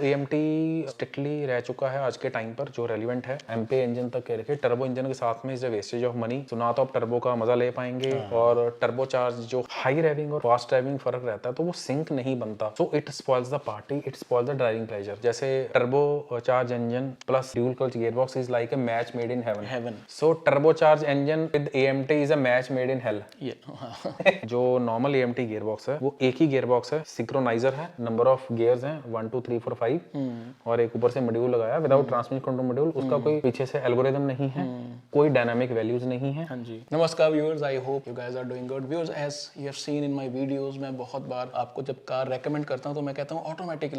AMT strictly रह चुका है आज के टाइम पर, जो रेलिवेंट है MP इंजन तक के रखे। टर्बो इंजन के साथ में is a wastage of money, तो ना तो आप टर्बो का मजा ले पाएंगे और टर्बो चार्ज जो हाई ड्राइविंग और फास्ट ड्राइविंग फर्क रहता है तो वो सिंक नहीं बनता, so it spoils the party, it spoils the driving pleasure. जैसे turbo charge engine plus dual clutch gearbox is like a match made in heaven. So turbo charge engine with AMT is a match made in hell. जो normal AMT gearbox है वो एक ही gearbox है, synchroniser है, number of gears हैं 1 2 3 4 5 और एक ऊपर से मॉड्यूल लगाया विदाउट ट्रांसमिशन कंट्रोल मॉड्यूल। उसका कोई पीछे से एल्गोरिथम नहीं है, कोई डायनामिक वैल्यूज नहीं है। हाँ जी, नमस्कार viewers, I hope you guys are doing good. Viewers, as you have seen in my videos, मैं बहुत बार आपको जब कार रेकमेंड करता हूं तो मैं कहता हूं automatic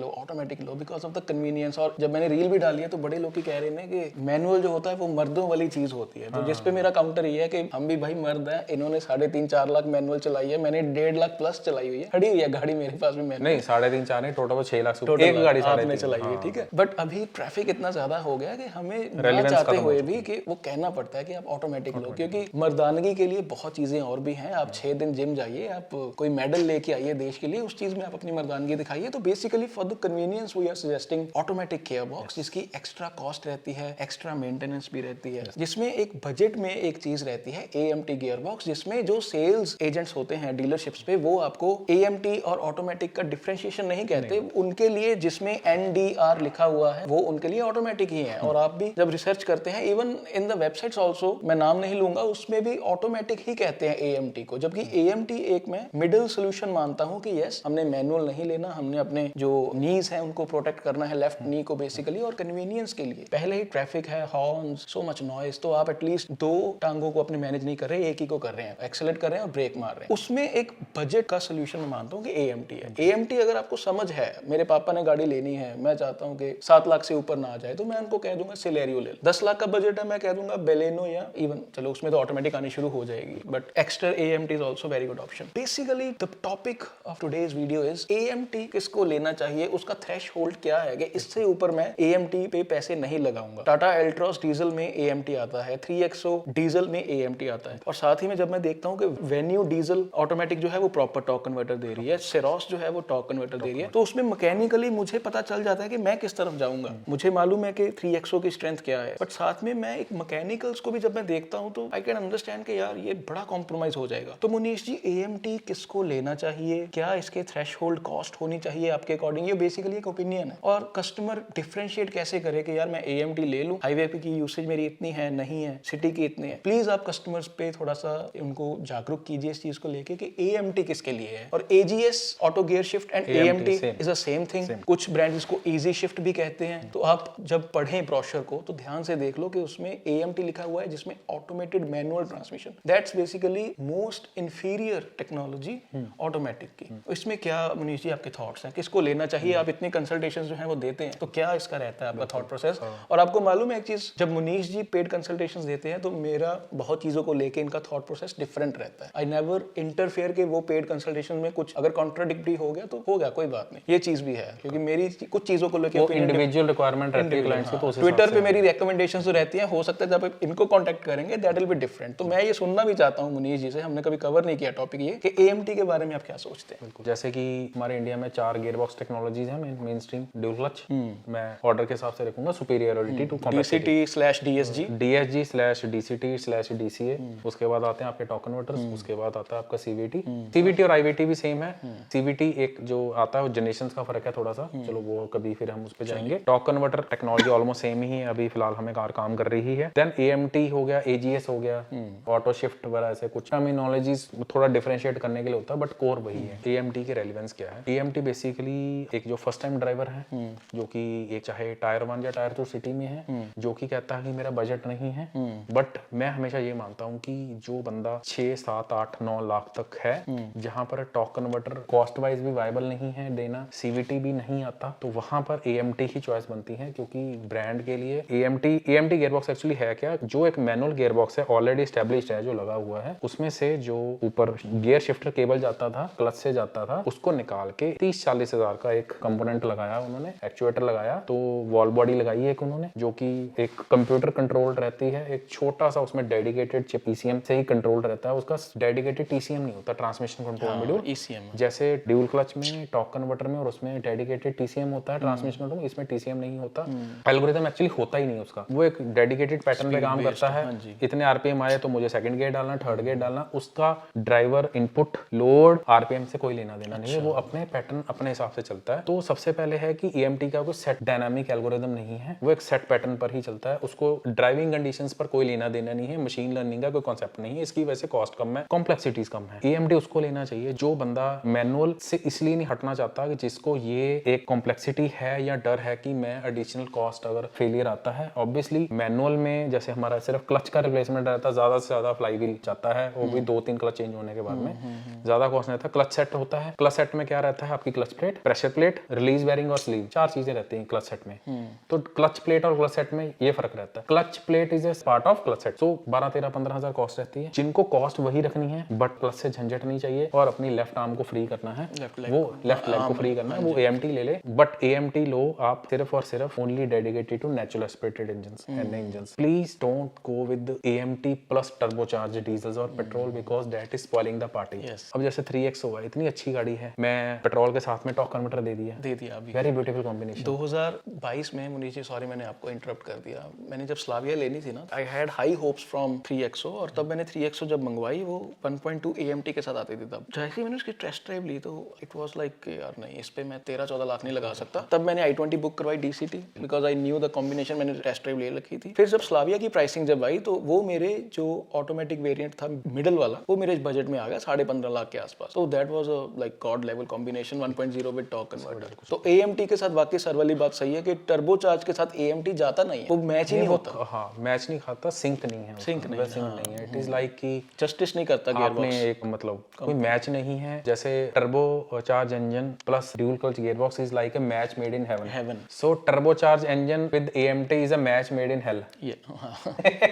low because of the convenience. और जब मैंने रील भी डाली है तो बड़े लोग कह रहे हैं कि मैनुअल जो होता है वो मर्दों वाली चीज होती है। तो जिस पे मेरा काउंटर ये है कि हम भी भाई मर्द हैं, इन्होंने 3.5-4 लाख मैनुअल चलाई है, मैंने 1.5 लाख प्लस चलाई हुई है, खड़ी हुई है गाड़ी मेरे पास भी। मैंने नहीं 3.5-4 नहीं, टोटल 6 लाख टोटल एक गाड़ी आपने चलाई हुई, ठीक है। बट अभी ट्रैफिक इतना ज्यादा हो गया कि हमें ना चाहते हुए भी कि वो कहना पड़ता है कि आप ऑटोमेटिक लो, क्योंकि मर्दानगी के लिए बहुत चीजें और भी हैं। आप 6 दिन जिम जाइए, आप कोई मेडल लेके आइए देश के लिए, उस चीज में आप अपनी मर्दानगी दिखाइए। तो basically for the convenience we are suggesting automatic gear box, जिसकी एक्स्ट्रा कॉस्ट रहती है, एक्स्ट्रा मेंटेनेंस भी रहती है, जिसमें एक बजट में एक चीज रहती है AMT गियर बॉक्स, जिसमें जो सेल्स एजेंट्स होते हैं डीलरशिप्स पे वो आपको AMT और ऑटोमेटिक का डिफरेंशिएशन नहीं कहते। उनके लिए जिसमें NDR लिखा हुआ है वो उनके लिए ऑटोमेटिक ही है। और आप भी जब रिसर्च करते हैं, even in the websites also, मैं नाम नहीं लूंगा, उसमें भी ऑटोमेटिक ही कहते हैं AMT को, जबकि AMT एक मैं मिडिल सोल्यूशन मानता हूं कि यस, हमने मैनुअल नहीं लेना, हमने अपने जो नीज है उनको प्रोटेक्ट करना है, लेफ्ट नी को बेसिकली, और कन्वीनियंस के लिए पहले ही ट्रैफिक है, हॉर्न्स, सो मच नॉइज, तो आप एटलीस्ट 2 टांगों को अपने मैनेज नहीं कर रहे, एक ही को कर रहे हैं, एक्सेलेरेट कर रहे हैं और ब्रेक मार रहे हैं। उसमें एक बजट का सोल्यूशन मैं मानता हूं कि AMT है। AMT अगर आपको समझ है, मेरे पापा ने गाड़ी लेनी है, मैं चाहता हूं कि 7 लाख से ऊपर ना आ जाए, तो मैं उनको कह दूंगा सिलेरियो ले लो। 10 लाख का बजट है, मैं कह दूंगा बेलेनो, या इवन चलो उसमें तो ऑटोमेटिक आनी शुरू हो जाएगी, but extra AMT is also very good option. Basically the topic of today's video is AMT किसको लेना चाहिए, उसका थ्रेशहोल्ड क्या है कि इससे ऊपर मैं AMT पे पैसे नहीं लगाऊंगा। टाटा एल्ट्रॉस डीजल में AMT आता है, 3XO डीजल में AMT आता है, और साथ ही में जब मैं देखता हूं कि वेन्यू डीजल ऑटोमेटिक जो है वो प्रॉपर टॉर्क कन्वर्टर दे रही है, सेरोस जो है वो टॉर्क कन्वर्टर दे रही है, तो उसमें मैकेनिकली मुझे पता चल जाता है कि मैं किस तरफ जाऊंगा। मुझे मालूम है कि 3XO की स्ट्रेंथ क्या है, बट साथ में मैं एक मैकेनिकल्स को भी जब मैं देखता हूं तो आई कैन अंडरस्टैंड कि यार ये बड़ा कॉम्प्रोमाइज हो जाएगा। तो मुनीश जी, AMT किसको लेना चाहिए, क्या इसके थ्रेशहोल्ड कॉस्ट होनी चाहिए आपके अकॉर्डिंग? ये बेसिकली एक ओपिनियन है, और कस्टमर डिफरेंशिएट कैसे करे कि यार मैं AMT ले लूं, हाईवे पे की यूसेज मेरी इतनी है, नहीं है, सिटी की इतनी है। प्लीज आप कस्टमर्स पे थोड़ा सा उनको जागरूक कीजिए इस चीज को लेके कि AMT किसके लिए है। और AGS auto gear shift and AMT is a same thing. कुछ ब्रांड्स इसको इजी शिफ्ट भी कहते हैं। तो आप जब पढ़ें ब्रोशर को तो ध्यान से देख लो कि उसमें AMT लिखा हुआ है, जिसमें automated manual transmission, that's basically most inferior technology automatic की। इसमें क्या मनीष जी आपके थॉट्स हैं, किसको लेना चाहिए? आप इतने कंसल्टेशंस जो हैं वो देते हैं, तो क्या इसका रहता है आपका थॉट प्रोसेस? और आपको मालूम है एक चीज, जब मनीष जी पेड कंसल्टेशंस देते हैं तो मेरा बहुत चीजों को लेके इनका थॉट प्रोसेस डिफरेंट रहता है। आई नेवर इंटरफेयर के वो पेड कंसल्टेशन में कुछ अगर कॉन्ट्राडिक्टरी हो गया तो हो गया, कोई बात नहीं, ये चीज भी है, क्योंकि मेरी कुछ चीजों को लेके इंडिविजुअल रिक्वायरमेंट रहती है क्लाइंट्स की, तो ट्विटर पे मेरी रिकमेंडेशंस जो रहती हैं, हो सकता है जब आप इनको कांटेक्ट करेंगे दैट विल बी डिफरेंट। तो मैं ये सुनना भी चाहता हूं मनीष जी से, हमने कभी कवर नहीं किया टॉपिक ये, कि AMT के बारे में आप क्या सोचते हैं? जैसे कि हमारे इंडिया में 4 गियरबॉक्स टेक्नोलॉजीज हैं मेन स्ट्रीम। ड्यूल क्लच मैं ऑर्डर के हिसाब से रखूंगा, सुपीरियरिटी टू DCT/DSG, DSG/DCT/DCA। उसके बाद आते हैं आपके टॉर्क कन्वर्टर्स, उसके बाद आता है आपका CVT और IVT भी सेम है। CVT एक जो आता है वो जनरेशंस का फर्क है थोड़ा सा, चलो वो कभी फिर हम उस पे जाएंगे। Torque converter technology almost same ही है, अभी फिलहाल हमें कार काम कर रही है। देन AMT हो गया, AGS हो गया, ऑटो शिफ्ट वगैरह, ऐसे कुछ टर्मिनोलॉजीज थोड़ा डिफरेंशिएट करने के लिए होता है, बट कोर वही है। AMT की रेलेवेंस क्या है? AMT बेसिकली एक जो फर्स्ट टाइम ड्राइवर है, जो कि एक चाहे टायर 1 या टायर 2 सिटी में है, जो कि कहता है कि मेरा बजट नहीं है, बट मैं हमेशा ये मानता हूँ कि जो बंदा 6, 7, 8, 9 लाख तक है, जहां पर टॉर्क कन्वर्टर कॉस्ट वाइज भी वायबल नहीं है देना, CVT भी नहीं आता, तो वहां पर AMT ही चॉइस बनती है। क्योंकि ब्रांड के लिए AMT गियरबॉक्स एक्चुअली है क्या, जो एक मैनुअल गियरबॉक्स है, ऑलरेडी एस्टेब्लिश्ड है, जो लगा हुआ है, उसमें से जो ऊपर गियर शिफ्टर केबल जाता था, क्लच से जाता था, उसको निकाल के 30-40 हजार का एक कंपोनेंट लगाया उन्होंने, एक्चुएटर लगाया, तो वॉल बॉडी लगाई है एक उन्होंने, जो कि एक कंप्यूटर कंट्रोल रहती है, एक छोटा सा उसमें डेडिकेटेड चिप PCM से ही कंट्रोल रहता है, उसका डेडिकेटेड TCM नहीं होता, ट्रांसमिशन कंट्रोल मॉड्यूल, ECM जैसे ड्यूल क्लच में, टॉर्क कन्वर्टर में और उसमें डेडिकेटेड TCM होता है, ट्रांसमिशन कंट्रोल, हूँ, इसमें TCM नहीं होता, एल्गोरिथम एक्चुअली होता ही नहीं उसका, वो एक डेडिकेटेड पैटर्न पे काम करता है। इतने RPM आए तो मुझे सेकंड गियर डालना, थर्ड गियर डालना, उसका ड्राइवर इनपुट लोड RPM से कोई लेना देना नहीं है, वो अपने पैटर्न अपने हिसाब से चलता है। तो सबसे पहले है कि AMT का कोई सेट डायनामिक एल्गोरिथम नहीं है, वो एक सेट पैटर्न पर ही चलता है, उसको ड्राइविंग कंडीशंस पर कोई लेना देना नहीं है, मशीन लर्निंग का कोई कॉन्सेप्ट नहीं है, इसकी वजह से कॉस्ट कम है, कॉम्प्लेक्सिटीज कम है। AMT उसको लेना चाहिए जो बंदा मैनुअल से इसलिए नहीं हटना चाहता कि जिसको ये एक कॉम्प्लेक्सिटी है या डर है कि मैं एडिशनल कॉस्ट अगर फेलियर आता है। ऑब्वियसली मैनुअल में जैसे हमारा सिर्फ क्लच का रिप्लेसमेंट रहता है, ज्यादा से ज्यादा फ्लाईव्हील जाता है, वो भी 2-3 क्लच चेंज होने के बाद में ज्यादा कॉस्ट नहीं रहता। क्लच सेट होता है, क्लच सेट में क्या रहता है, आपकी clutch plate, pressure plate, release bearing और स्लीव, 4 चीजें रहती हैं क्लच सेट में। तो क्लच प्लेट और क्लच सेट में ये फर्क रहता है। Clutch plate is a part of clutch set, तो 12-13-15 हजार कॉस्ट रहती है। जिनको कॉस्ट वही रखनी है बट क्लच से झंझट नहीं चाहिए और अपनी लेफ्ट आर्म को फ्री करना है, वो लेफ्ट लेग को फ्री करना है, वो AMT ले ले। बट AMT लो आप सिर्फ और सिर्फ only dedicated to natural aspirated engines, NA engines. Please don't go with AMT plus turbocharged diesels और petrol because that is spoiling the party. अब जैसे 3XO है, इतनी अच्छी गाड़ी है, मैं पेट्रोल के साथ में टॉर्क कन्वर्टर दे दिया अभी, वेरी ब्यूटीफुल कॉम्बिनेशन। 2022 में मुनीश जी, सॉरी मैंने आपको इंटरप्ट कर दिया, मैंने जब स्लाविया लेनी थी ना, I had high hopes from 3XO, और तब मैंने 3XO जब मंगवाई वो 1.2 AMT के साथ आती थी। तब जैसे ही मैंने उसकी टेस्ट ड्राइव ली तो इट वाज लाइक यार नहीं, इस पे मैं 13-14 लाख नहीं लगा सकता। तब मैंने i20 बुक करवाई DCT because I knew the combination, मैंने टेस्ट ड्राइव ले रखी थी। फिर जब स्लाविया की प्राइसिंग जब आई तो वो मेरे जो ऑटोमेटिक वेरिएंट था मिडिल वाला, वो मेरे बजट में आ गया 15.5 लाख के आसपास। तो that was a like God level combination 1.0 with torque converter. तो AMT के साथ बाकी सर वाली बात सही है कि टर्बो चार्ज के साथ AMT जाता नहीं है, वो मैच ही नहीं होता। हाँ, मैच नहीं खाता, सिंक नहीं है, सिंक नहीं है। इट इज लाइक कि जस्टिस नहीं करता आपने एक मतलब कोई मैच नहीं है। जैसे turbo charge engine plus dual clutch gearbox is like a match made in heaven. So turbo charge engine with AMT is a match made in hello.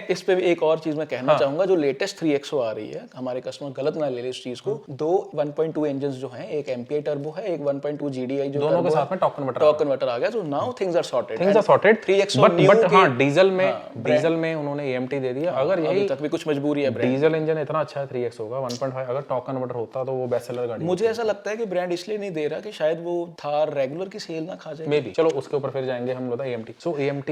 इस पे भी एक और चीज मैं कहना चाहूंगा, जो लेटेस्ट 3XO आ रही है, हमारे कस्टमर गलत ना ले ले इस चीज को, 2 1.2 इंजन जो हैं, एक MPI टर्बो है, एक 1.2 GDI जो दोनों के साथ में टॉर्क कन्वर्टर आ गया। So now things are sorted 3XO but हाँ, डीजल में उन्होंने AMT दे दिया। अगर यही तक भी कुछ मजबूरी है, डीजल इंजन इतना अच्छा है 3XO का 1.5, अगर टॉर्क कन्वर्टर होता तो वो बेस्ट सेलर गाड़ी। मुझे ऐसा लगता है कि ब्रांड इसलिए नहीं दे रहा कि शायद वो थार रेगुलर की सेल ना खा जाए, मे बी। चलो उसके ऊपर फिर जाएंगे हम लोग AMT। सो AMT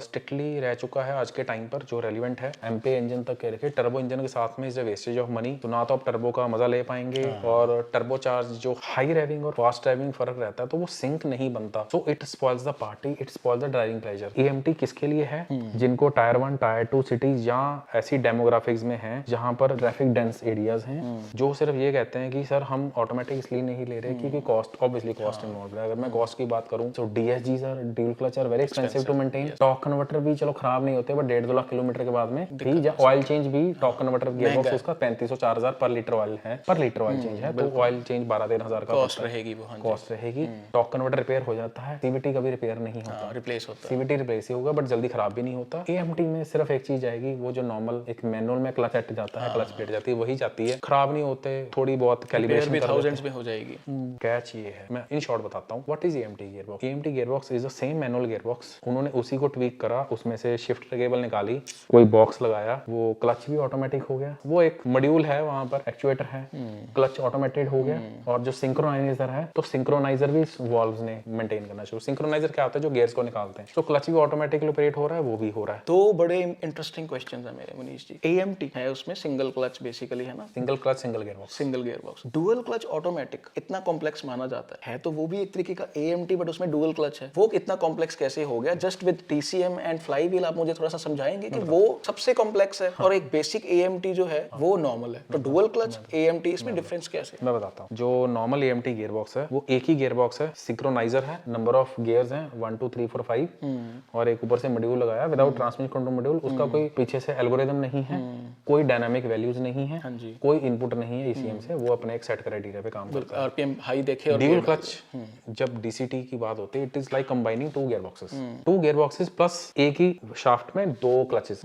स्ट्रिक्टली रह चुका है आज के टाइम पर, जो रेलिवेंट है MPI इंजन तक के रखे। टर्बो इंजन के साथ में is a wastage of money, तो ना तो आप टर्बो का मजा ले पाएंगे और टर्बो चार्ज जो हाई ड्राइविंग और फास्ट ड्राइविंग फर्क रहता है तो वो सिंक नहीं बनता। So it spoils the party, it spoils the driving pleasure. AMT किसके लिए है? जिनको टायर 1 टायर 2 सिटीज या ऐसी डेमोग्राफिक्स में है जहां पर ट्रैफिक डेंस एरियाज हैं, जो सिर्फ ये कहते हैं कि सर हम ऑटोमेटिक इसलिए नहीं ले रहे क्योंकि कॉस्ट, ऑब्वियसली कॉस्ट इन्वॉल्व है। अगर मैं कॉस्ट की बात करूं तो DSGs और dual clutch are very expensive to maintain. Torque converter भी चलो खराब नहीं होते बट 1.5-2 लाख किलोमीटर के बाद में भी, ऑयल चेंज भी टॉर्क कन्वर्टर गियरबॉक्स उसका 3500-4000 पर लीटर ऑयल है, पर लीटर ऑयल चेंज है, तो ऑयल चेंज 12-13 हजार का कॉस्ट रहेगी, वो कॉस्ट रहेगी। टॉर्क कन्वर्टर रिपेयर हो जाता है, CVT कभी रिपेयर नहीं होता, रिप्लेस होता है। CVT रिप्लेस ही होगा बट जल्दी खराब भी नहीं होता। AMT में सिर्फ एक चीज आएगी, वो जो नॉर्मल एक मैनुअल में क्लच सेट जाता है, क्लच प्लेट जाती है, वही जाती है, खराब नहीं होते, थोड़ी बहुत कैलिब्रेशन भी थाउजेंड्स में हो जाएगी। कैच ये है, मैं इन शॉर्ट बताता हूँ what is AMT gearbox. AMT gearbox is the same manual gearbox, उन्होंने उसी को ट्वीक करा, उसमें से शिफ्ट केबल निकाली, कोई बॉक्स लगाया, वो क्लच भी ऑटोमेटिक हो गया, वो एक मॉड्यूल है वहां पर, एक्चुएटर है, क्लच ऑटोमेटेड हो गया, और जो सिंक्रोनाइजर है तो सिंक्रोनाइजर भी वॉल्व्स ने मेंटेन करना शुरू। सिंक्रोनाइजर क्या होता है? जो गियर्स को निकालते हैं। तो क्लच भी ऑटोमेटिकली ऑपरेट हो रहा है, वो भी हो रहा है। तो बड़े इंटरेस्टिंग क्वेश्चंस है मेरे मनीष जी। AMT है, उसमें सिंगल क्लच बेसिकली है ना, single clutch single gearbox. Dual clutch automatic इतना कॉम्प्लेक्स माना जाता है तो वो भी एक तरीके का AMT बट उसमें डुअल क्लच है। वो इतना कॉम्प्लेक्स कैसे हो गया just with TCM and fly wheel? आप मुझे थोड़ा सा समझाएंगे कि वो सबसे कॉम्प्लेक्स है और एक बेसिक AMT जो है वो नॉर्मल है, तो डुअल क्लच AMT इसमें डिफरेंस कैसे? मैं बताता हूँ। जो नॉर्मल AMT गियरबॉक्स है वो एक ही गियरबॉक्स है, सिंक्रोनाइजर है, नंबर ऑफ गियर्स हैं 1 2 3 4 5 और एक ऊपर से मॉड्यूल लगाया विदाउट ट्रांसमिशन कंट्रोल मॉड्यूल। उसका कोई पीछे से एल्गोरिथम नहीं है, कोई डायनामिक वैल्यूज नहीं है, कोई इनपुट नहीं है ECM से, वो अपने एक सेट क्राइटेरिया पे काम करता है। RPM हाई देखे और ड्यूल क्लच, जब DCT की बात होती है, it is like combining 2 gearboxes plus एक ही शाफ्ट में 2 क्लचेस।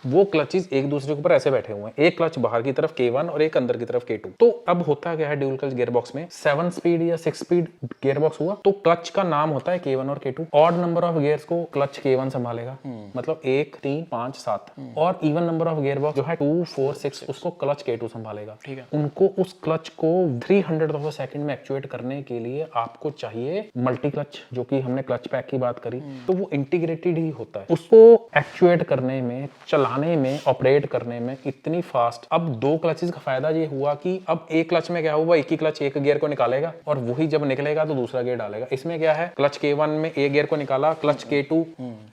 वो क्लचेस एक दूसरे के ऊपर ऐसे बैठे हुए हैं, एक क्लच बाहर की तरफ K1 और एक अंदर की तरफ K2। तो अब होता क्या है ड्यूल क्लच गियरबॉक्स में, 7 स्पीड या 6 स्पीड गियरबॉक्स हुआ तो क्लच का नाम होता है K1 और K2। Odd number of gears को क्लच K1 संभालेगा, मतलब 1 3 5 7, और इवन नंबर ऑफ गियरबॉक्स जो है 2 4 6 उसको क्लच K2 संभालेगा। ठीक है। उनको उस क्लच को 300th ऑफ अ सेकंड में एक्चुएट करने के लिए आपको चाहिए मल्टी क्लच, जो कि हमने क्लच पैक की बात करी, तो वो इंटीग्रेटेड ही होता है। उसको एक्चुएट करने में, चलाने में, ऑपरेट करने में इतनी फास्ट। अब 2 क्लचेस का फायदा ये हुआ कि अब एक क्लच में क्या हुआ, एक ही क्लच एक गियर को निकालेगा और वही जब निकलेगा तो दूसरा गियर डालेगा। इसमें क्या है, क्लच K1 में एक गियर को निकाला, क्लच K2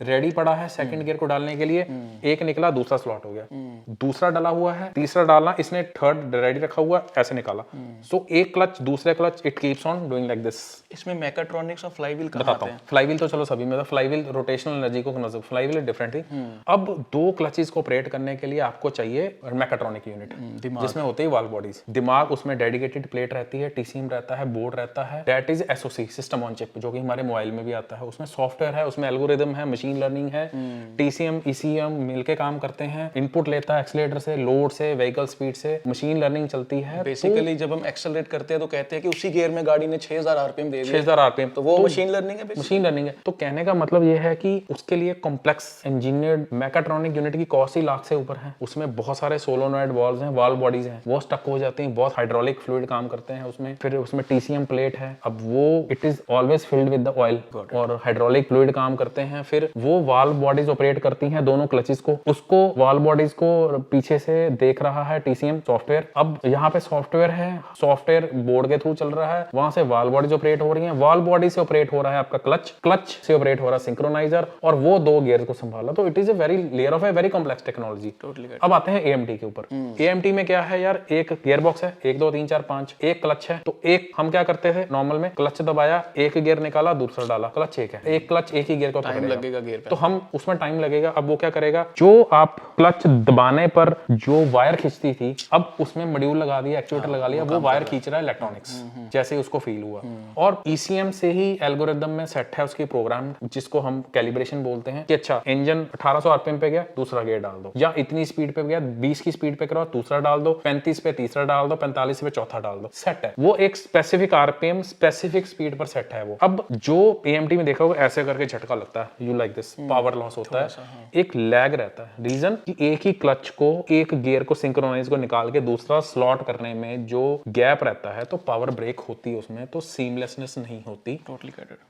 रेडी पड़ा है सेकंड गियर को डालने के लिए, एक निकला दूसरा स्लॉट हो गया, दूसरा डाला हुआ है, तीसरा डालना, इसने थर्ड रेडी रखा हुआ, ऐसे निकाला। सो एक क्लच दूसरे clutch, it keeps on doing like this. इसमें मैकेट्रॉनिक्स और फ्लाईव्हील कहाँ बताता हूँ। फ्लाईव्हील तो चलो सभी में, फ्लाईव्हील रोटेशनल एनर्जी को नजर, फ्लाईव्हील डिफरेंट थी। अब 2 क्लचेस को ऑपरेट करने के लिए आपको चाहिए मैकेट्रॉनिक यूनिट, जिसमें होते हैं वाल्व बॉडीज, दिमाग, उसमें डेडिकेटेड प्लेट रहती है, टीसीएम रहता है, बोर्ड रहता है, that is SOC, system on chip, जो कि हमारे मोबाइल में भी आता है। उसमें सॉफ्टवेयर है, उसमें एल्गोरिदम है, मशीन लर्निंग है, टीसीएम ईसीएम मिलके काम करते हैं, इनपुट लेता है एक्सीलरेटर से, लोड से, व्हीकल स्पीड से, मशीन लर्निंग चलती है। बेसिकली जब हम एक्सेलरेट करते हैं तो कहते हैं कि उसी गियर में गाड़ी ने 6000 आरपीएम दे दिया, 6000 आरपीएम, तो वो मशीन लर्निंग है, मशीन लर्निंग है। तो कहने का मतलब ये है कि उसके लिए कॉम्प्लेक्स इंजीनियर्ड मैकेट्रॉनिक यूनिट की कॉस्ट ही लाख से ऊपर है। उसमें बहुत सारे सोलोनॉइड वाल्व्स हैं, वाल्व बॉडीज हैं, वो स्टक हो जाती हैं, बहुत हाइड्रोलिक फ्लूइड काम करते हैं उसमें, फिर उसमें टीसीएम प्लेट है, अब वो it is always filled with the oil और हाइड्रोलिक फ्लूइड काम करते हैं। फिर वो वाल्व बॉडीज ऑपरेट करती हैं दोनों क्लचेस को, उसको वाल्व बॉडीज को पीछे से देख रहा है टीसीएम सॉफ्टवेयर। अब यहाँ पे सॉफ्टवेयर है, सॉफ्टवेयर बोर्ड के थ्रू चल रहा है, वहां से वाल्व बॉडीज ऑपरेट हो रही हैं, वाल्व बॉडी से ऑपरेट हो रहा है आपका क्लच, क्लच से ऑपरेट हो रहा है सिंक्रोनाइजर, और वो 2 गियर्स को संभाला। तो it is a very layer of a very complex technology. अब आते हैं एएमटी के ऊपर। एएमटी में क्या है यार, एक गियर बॉक्स है, 1 2 3 4 5, एक क्लच है। तो एक हम क्या करते थे नॉर्मल में, क्लच दबाया, एक गियर निकाला, दूसरा डाला, क्लच एक है, एक क्लच एक ही गियर को टाइम लगेगा गियर पे, तो हम उसमें टाइम लगेगा। अब वो क्या करेगा, जो आप क्लच दबाने पर जो वायर खींचती थी, अब उसमें मॉड्यूल लगा दिया, एक्चुएटर लगा लिया, वो वायर खींच रहा है इलेक्ट्रॉनिक्स, जैसे ही उसको फील हुआ। और ईसीएम से ही एल्गोरिदम में सेट है उसकी प्रोग्राम, जिसको हम कैलिब्रेशन बोलते हैं कि अच्छा इंजन 1800 आरपीएम पे गया, दूसरा गियर डाल दो, या इतनी स्पीड पे गया, 20 की स्पीड पे करो, दूसरा डाल दो, 35 पे तीसरा डाल दो, 45 पे चौथा डाल दो, सेट है वो। एक स्पेसिफिक आरपीएम स्पेसिफिक स्पीड पर सेट है वो। अब जो एएमटी में देखा होगा, ऐसे करके झटका लगता है, you like this, power loss होता है, एक लैग रहता है। रीजन कि एक ही क्लच को, एक गियर को सिंक्रोनाइज को निकाल के दूसरा स्लॉट करने में जो गैप रहता है, तो पावर ब्रेक होती है उसमें, तो सीमलेसनेस नहीं होती,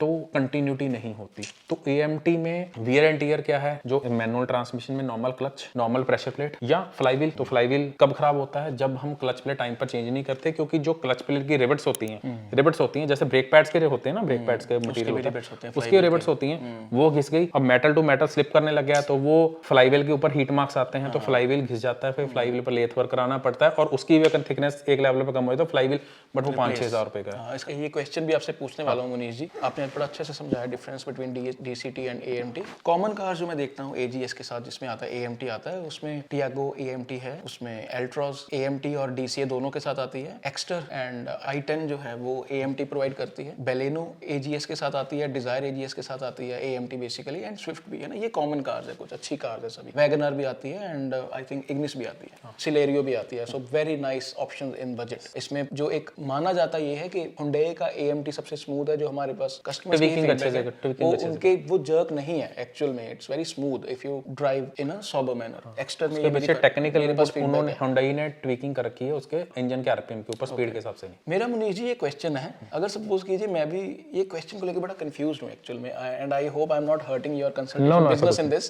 तो कंटिन्यूटी नहीं होती। तो एएमटी में वियर एंड टियर क्या है, जो मैनुअल ट्रांसमिशन में normal clutch, normal pressure plate या फ्लाईव्हील। तो फ्लाईव्हील कब खराब होता है, जब हम क्लच प्लेट टाइम पर चेंज नहीं करते, क्योंकि जो क्लच प्लेट की रिवेट्स होती हैं, जैसे ब्रेक पैड्स के होते हैं ना, ब्रेक पैड्स के मटेरियल होते हैं, उसकी रिवेट्स होती हैं, वो घिस गई, अब मेटल टू मेटल स्लिप करने लग गया, तो वो फ्लाईव्हील के ऊपर हीट मार्क्स आते हैं, तो फ्लाईव्हील घिस जाता है, फिर फ्लाईव्हील पर लेथ वर्क कराना पड़ता है, और उसकी भी अगर थिकनेस एक लेवल पर कम हो तो फ्लाईव्हील, बट वो 5-6 हज़ार रुपए का है। इसका ये क्वेश्चन भी आपसे पूछने वाला हूँ मुनीश जी, आपने बड़ा अच्छे से समझाया difference between DCT and AMT. Common car जो मैं देखता हूँ एजीएस के साथ, जिसमें आता है एएमटी आता है, उसमें टियागो एएमटी है, उसमें एल्ट्रॉस एएमटी और डीसीए दोनों के साथ आती है, एक्स्टर एंड i10 जो है वो एएमटी प्रोवाइड करती है, बेलेनो एजीएस के साथ आती है, डिजायर एजीएस के साथ आती है एएमटी बेसिकली, एंड स्विफ्ट भी है ना। ये कॉमन कार्स है, कुछ अच्छी कार्स है सभी। वैगनर भी आती है, एंड आई थिंक इग्निस भी आती है, सिलेरियो भी आती है। सो वेरी नाइस ऑप्शंस इन बजट। इसमें जो एक माना जाता ये है कि हुंडई का एएमटी सबसे स्मूथ है, जो हमारे पास कस्टमर्स की फीडबैक है, उनके वो जर्क नहीं है एक्चुअल में, it's very smooth if you drive in a sober manner. Exter में ये मेरी टेक्निकल उन्होंने हुंडई ने ट्विकिंग कर रखी है उसके इंजन के आरपीएम के ऊपर, स्पीड के हिसाब से नहीं। मेरा मुनीश जी ये क्वेश्चन है, अगर सपोज कीजिए मैं भी ये क्वेश्चन को लेकर बड़ा कंफ्यूज्ड हूं एक्चुअल में, and I hope I am not hurting your consultation business in this.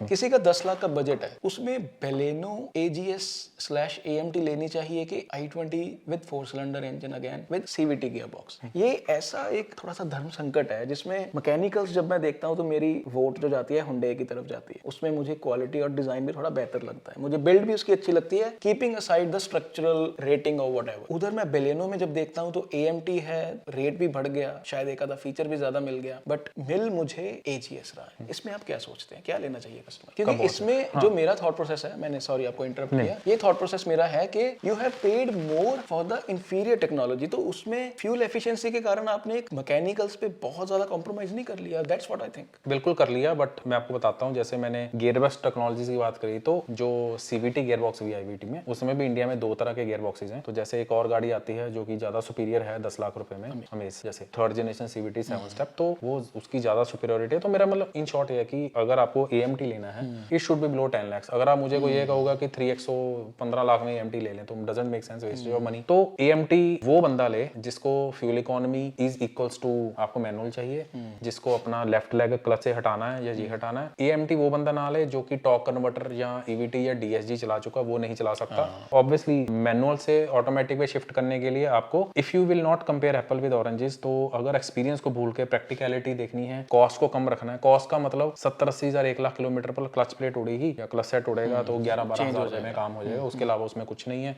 किसी का 10 लाख का बजट है, उसमें बेलेनो AGS/AMT लेनी चाहिए कि i20 with 4 cylinder engine again with CVT gear box. ये ऐसा एक थोड़ा सा धर्म संकट है, जिसमें मैकेनिकल्स जब मैं देखता हूं तो मेरी वोट जो जाती है हुंडई की तरफ जाती है। उसमें मुझे क्वालिटी और डिजाइन भी थोड़ा बेहतर लगता है, मुझे बिल्ड भी उसकी अच्छी लगती है, keeping aside the structural rating और व्हाटएवर। उधर मैं बेलेनो में जब देखता हूं तो AMT है, रेट भी बढ़ गया, शायद एक आधा फीचर भी ज्यादा मिल गया, बट मिल मुझे AGS रहा है। इसमें आप क्या सोचते हैं, क्या लेना चाहिए कस्टमर? क्योंकि इसमें जो मेरा थॉट प्रोसेस है, मैंने सॉरी आपको इंटरप्ट किया, ये थॉट प्रोसेस मेरा है कि you have paid more for the inferior technology. तो उसमें फ्यूल एफिशिएंसी के कारण आपने एक मैकेनिकल्स पे बहुत ज्यादा कॉम्प्रोमाइज नहीं कर लिया, दैट्स व्हाट आई थिंक। बिल्कुल कर लिया, बट मैं आपको बताता हूं, जैसे मैंने गियरबॉक्स टेक्नोलॉजी की बात करी, तो जो CVT गियरबॉक्स भी IVT में, उसमें भी इंडिया में 2 तरह के गियरबॉक्सेस हैं। तो जैसे एक और गाड़ी आती है जो कि ज्यादा सुपीरियर है 10 लाख रुपए में, अमेज, जैसे 3rd जनरेशन CVT 7 स्टेप, तो वो उसकी ज्यादा सुपीरियरिटी है। तो मेरा मतलब इन शॉर्ट है कि अगर आपको AMT लेना है, it should be below 10 lakh. अगर आप मुझे कोई ये कहोगा कि 3XO 15 लाख में AMT ले लें, तो doesn't make sense, waste your money. तो AMT वो बंदा ले जिसको fuel economy is equals to आपको मैनुअल मैनुअल चाहिए, जिसको अपना लेफ्ट लेग क्लच से हटाना है या जी हटाना है। AMT वो बंदा ना ले जो कि टॉर्क कन्वर्टर या EVT या DSG चला चुका, वो नहीं चला सकता। ऑब्वियसली मैनुअल से ऑटोमेटिक में शिफ्ट करने के लिए आपको, if you will not compare Apple with oranges, तो अगर एक्सपीरियंस को भूल के प्रैक्टिकलिटी देखनी है, कॉस्ट को कम रखना है, कॉस्ट का मतलब 70-80 हज़ार 1 लाख किलोमीटर पर क्लच प्लेट उड़ेगी या क्लच सेट उड़ेगा तो 11-12 हज़ार रुपए में काम हो जाएगा। उसके अलावा उसमें कुछ नहीं है।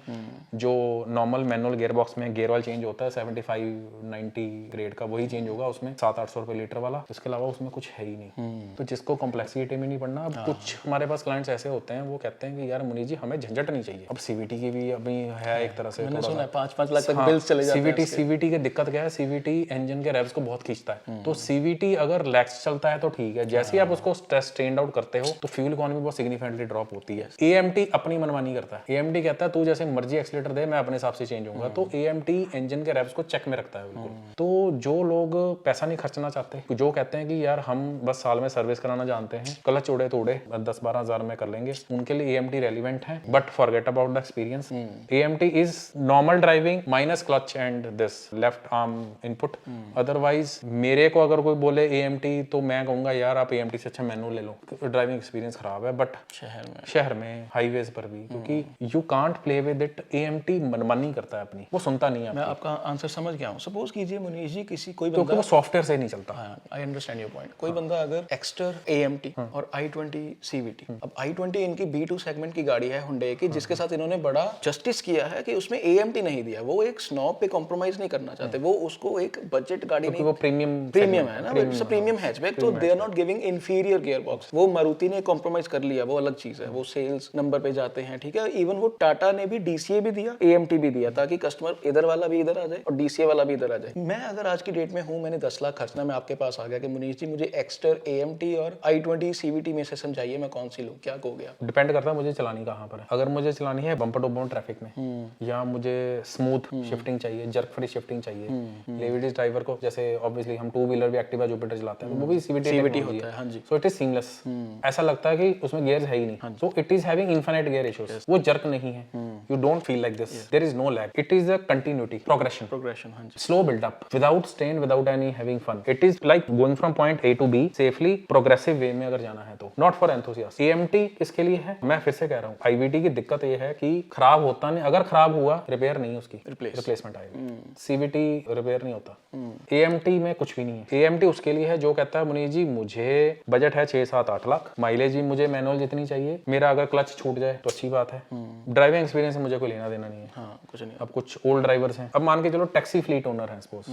जो नॉर्मल मैनुअल गियर बॉक्स में गियर ऑयल चेंज होता है 75-90 ग्रेड का, वही चेंज होगा उसमें 700-800 रुपए लीटर वाला। इसके अलावा उसमें कुछ है ही नहीं। तो जिसको कॉम्प्लेक्सिटी में नहीं पड़ना। अब कुछ हमारे पास क्लाइंट्स ऐसे होते हैं, वो कहते हैं कि यार मुनीष जी हमें झंझट नहीं चाहिए। अब CVT की भी अभी है एक तरह से, मैंने सुना है 5-5 लाख तक बिल्स चले जाते हैं। CVT की दिक्कत क्या है, CVT इंजन के रेव्स को बहुत खींचता है। तो CVT अगर लैक्स चलता है तो ठीक है, जैसे ही आप उसको स्ट्रेंड आउट करते हो तो फ्यूल इकोनॉमी बहुत सिग्निफिकेंटली ड्रॉप होती है। AMT अपनी मनमानी करता है। AMT कहता है तू जैसे मर्जी एक्सीलेटर दे, मैं अपने हिसाब से चेंज होऊंगा। तो AMT इंजन के रेव्स को चेक में रखता है बिल्कुल। तो जो लोग पैसा नहीं खर्चना चाहते, जो कहते हैं कि यार हम बस साल में सर्विस कराना जानते हैं, क्लच उड़े तो उड़े, 10-12 हज़ार में कर लेंगे, उनके लिए AMT रेलिवेंट है। But forget about the experience. AMT is normal driving minus clutch and this left arm input. Otherwise मेरे को अगर कोई बोले AMT तो मैं कहूंगा यार आप AMT से अच्छा मैनुअल ले लो, ड्राइविंग एक्सपीरियंस खराब है। बट शहर में हाईवेज पर भी, क्योंकि you can't play with it. AMT मनमानी करता है अपनी, वो सुनता नहीं है। मैं आपका आंसर समझ गया हूँ। सपोज कीजिए मुनीष जी कोई क्योंकि बंदा, वो सॉफ्टवेयर से नहीं चलता। I understand your point. कोई बंदा अगर एक्स्टर AMT और i20 CVT, अब i20 इनकी B2 सेगमेंट की गाड़ी है हुंडई की, जिसके साथ इन्होंने बड़ा जस्टिस किया है कि उसमें AMT नहीं दिया। वो एक स्नॉब पे कॉम्प्रोमाइज नहीं करना चाहते, वो उसको एक बजट गाड़ी नहीं, वो प्रीमियम है ना, इट्स अ प्रीमियम हैचबैक, तो they are not giving inferior gear box. वो मारुति ने कॉम्प्रोमाइज कर लिया, वो अलग चीज है, वो सेल्स नंबर पे जाते हैं, ठीक है। इवन वो टाटा ने भी DCA भी दिया, AMT भी दिया, ताकि कस्टमर इधर वाला भी इधर आ जाए और DCA वाला भी इधर आ जाए। मैं अगर आज की डेट में हूँ, मैंने 10 लाख खर्चना, मैं आपके पास आ गया कि मुनीष जी मुझे एक्स्टर AMT और i20 CVT में से समझाइए मैं कौन सी लूँ, क्या कहोगे आप? डिपेंड करता है मुझे चलानी कहाँ पर है। अगर मुझे चलानी है बम्पर टू बम्पर ट्रैफिक में, या मुझे स्मूथ शिफ्टिंग चाहिए, जर्क फ्री शिफ्टिंग चाहिए, लेडीज ड्राइवर को, जैसे ऑब्वियसली हम 2 व्हीलर भी एक्टिवा जुपिटर चलाते हैं तो वो भी CVT होता है। हाँ जी। So it is seamless. ऐसा लगता है कि उसमें गियर्स है ही नहीं। So it is having infinite gear issues. वो जर्क नहीं है, you don't feel like this, there is no lag, it is a continuity, progression. हाँ जी। Slow build up without strain, without any having fun. It is like going from point A to B safely, progressive way में अगर जाना है तो, not for enthusiast. AMT किसके लिए है? मैं फिर से कह रहा हूँ, IVT की दिक्कत ये है कि खराब होता नहीं, अगर खराब हुआ रिपेयर नहीं, उसकी रिप्लेसमेंट आएगी। CVT रिपेयर नहीं होता। AMT में कुछ भी नहीं है। AMT उसके लिए है जो कहता है मुनीष जी मुझे बजट है 6-7-8 लाख, माइलेज भी मुझे मैनुअल जितनी चाहिए, मेरा अगर क्लच छूट जाए तो अच्छी बात है, ड्राइविंग एक्सपीरियंस मुझे कोई लेना देना नहीं है। कुछ नहीं। अब कुछ ओल्ड ड्राइवर्स हैं, अब मान के चलो टैक्सी फ्लीट ओनर हैं सपोज,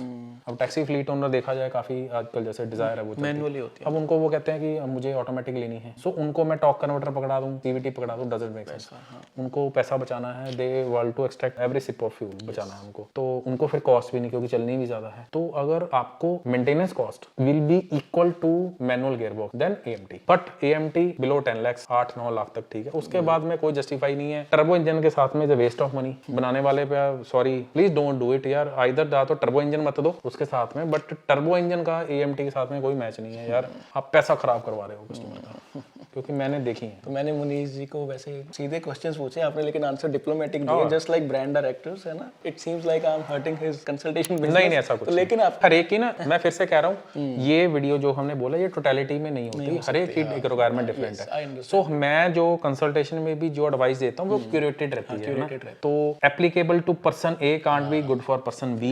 अब टैक्सी फ्लीट ओनर देखा जाए काफी आजकल जैसे डिजायर है वो मैनुअली होती है। अब उनको वो कहते हैं कि मुझे ऑटोमेटिक लेनी है, सो उनको मैं टॉर्क कन्वर्टर पकड़ा दूं, CVT पकड़ा दूं, डजंट मेक सेंस। उनको पैसा बचाना है, they want to extract every sip of fuel, बचाना है उनको, तो उनको फिर कॉस्ट भी नहीं, क्योंकि चलनी भी ज्यादा है। तो अगर आपको maintenance cost will be equal to manual gearbox than AMT, but AMT below 10 lakh, 8-9 lakh तक ठीक है। उसके बाद में कोई जस्टिफाई नहीं है। टर्बो इंजन के साथ में इज वेस्ट ऑफ मनी। बनाने वाले पे sorry, please don't do it यार। आइदर दा तो टर्बो इंजन मत दो उसके साथ में, बट टर्बो इंजन का AMT के साथ में कोई मैच नहीं है यार। आप पैसा खराब करवा रहे हो कस्टमर का, क्योंकि मैंने देखी है। तो मैंने मुनीष जी को वैसे सीधे क्वेश्चंस पूछे आपने, लेकिन आंसर डिप्लोमेटिक दिए, जस्ट लाइक ब्रांड डायरेक्टर्स, है ना। It seems like I am hurting his consultation business. नहीं ऐसा कुछ तो लेकिन आप हर एक की ना, मैं फिर से कह रहा हूँ, ये वीडियो जो हमने बोला ये टोटलिटी में नहीं होती, हर एक की एक रिक्वायरमेंट डिफरेंट है। सो मैं जो कंसल्टेशन में भी जो एडवाइस देता हूँ वो क्यूरेटेड रहती है ना, तो applicable to person A can't be good for person B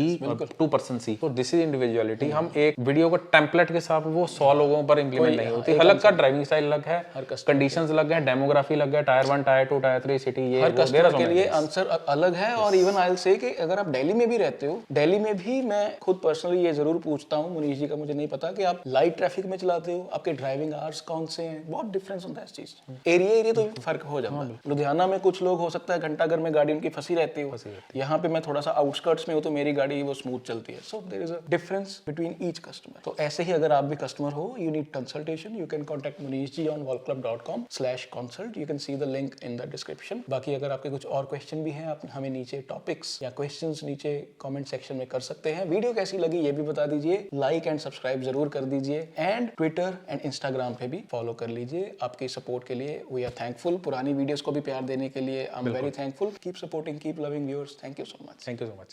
to person C। तो दिस इज इंडिविजुअलिटी। हम एक वीडियो को टेम्पलेट के साथ वो 100 लोगों पर इंप्लीमेंट नहीं होती। अलग का ड्राइविंग स्टाइल अलग है, कंडीशंस अलग है, डेमोग्राफी अलग है, टायर 1 टायर 2 टायर 3 सिटी, ये हर कस्टमर के लिए आंसर अलग है। और इवन आई विल से कि अगर आप दिल्ली में भी रहते हो, दिल्ली में भी मैं खुद पर्सनली ये जरूर पूछता हूँ मुनीष जी का, मुझे नहीं पता कि आप लाइट ट्रैफिक में चलाते हो, आपके ड्राइविंग आवर्स कौन से हैं, बहुत डिफरेंस होता है इस चीज। एरिया तो फर्क हो जाता है। लुधियाना में कुछ लोग हो सकता है घंटाघर में गाड़ी उनकी फंसी रहती हो, यहाँ पे मैं थोड़ा सा आउटस्कर्ट्स में हूँ तो मेरी गाड़ी वो स्मूथ चलती है। So there is a difference between each customer. तो ऐसे ही अगर आप भी कस्टमर हो, you need consultation, you can contact Munish ji on wallclub.com/consult। You can see the link in the description. बाकी अगर आपके कुछ और क्वेश्चन भी हैं, आप हमें नीचे टॉपिक्स या क्वेश्चंस नीचे कमेंट सेक्शन में कर सकते हैं। वीडियो कैसी लगी ये भी बता दीजिए, लाइक एंड सब्सक्राइब जरूर कर दीजिए, एंड ट्विटर एंड इंस्टाग्राम पे भी फॉलो कर लीजिए। आपकी सपोर्ट के लिए वी आर थैंकफुल। पुरानी वीडियोस को भी प्यार देने के लिए I am very thankful. Keep supporting, keep loving viewers. Thank you so much. Thank you so much.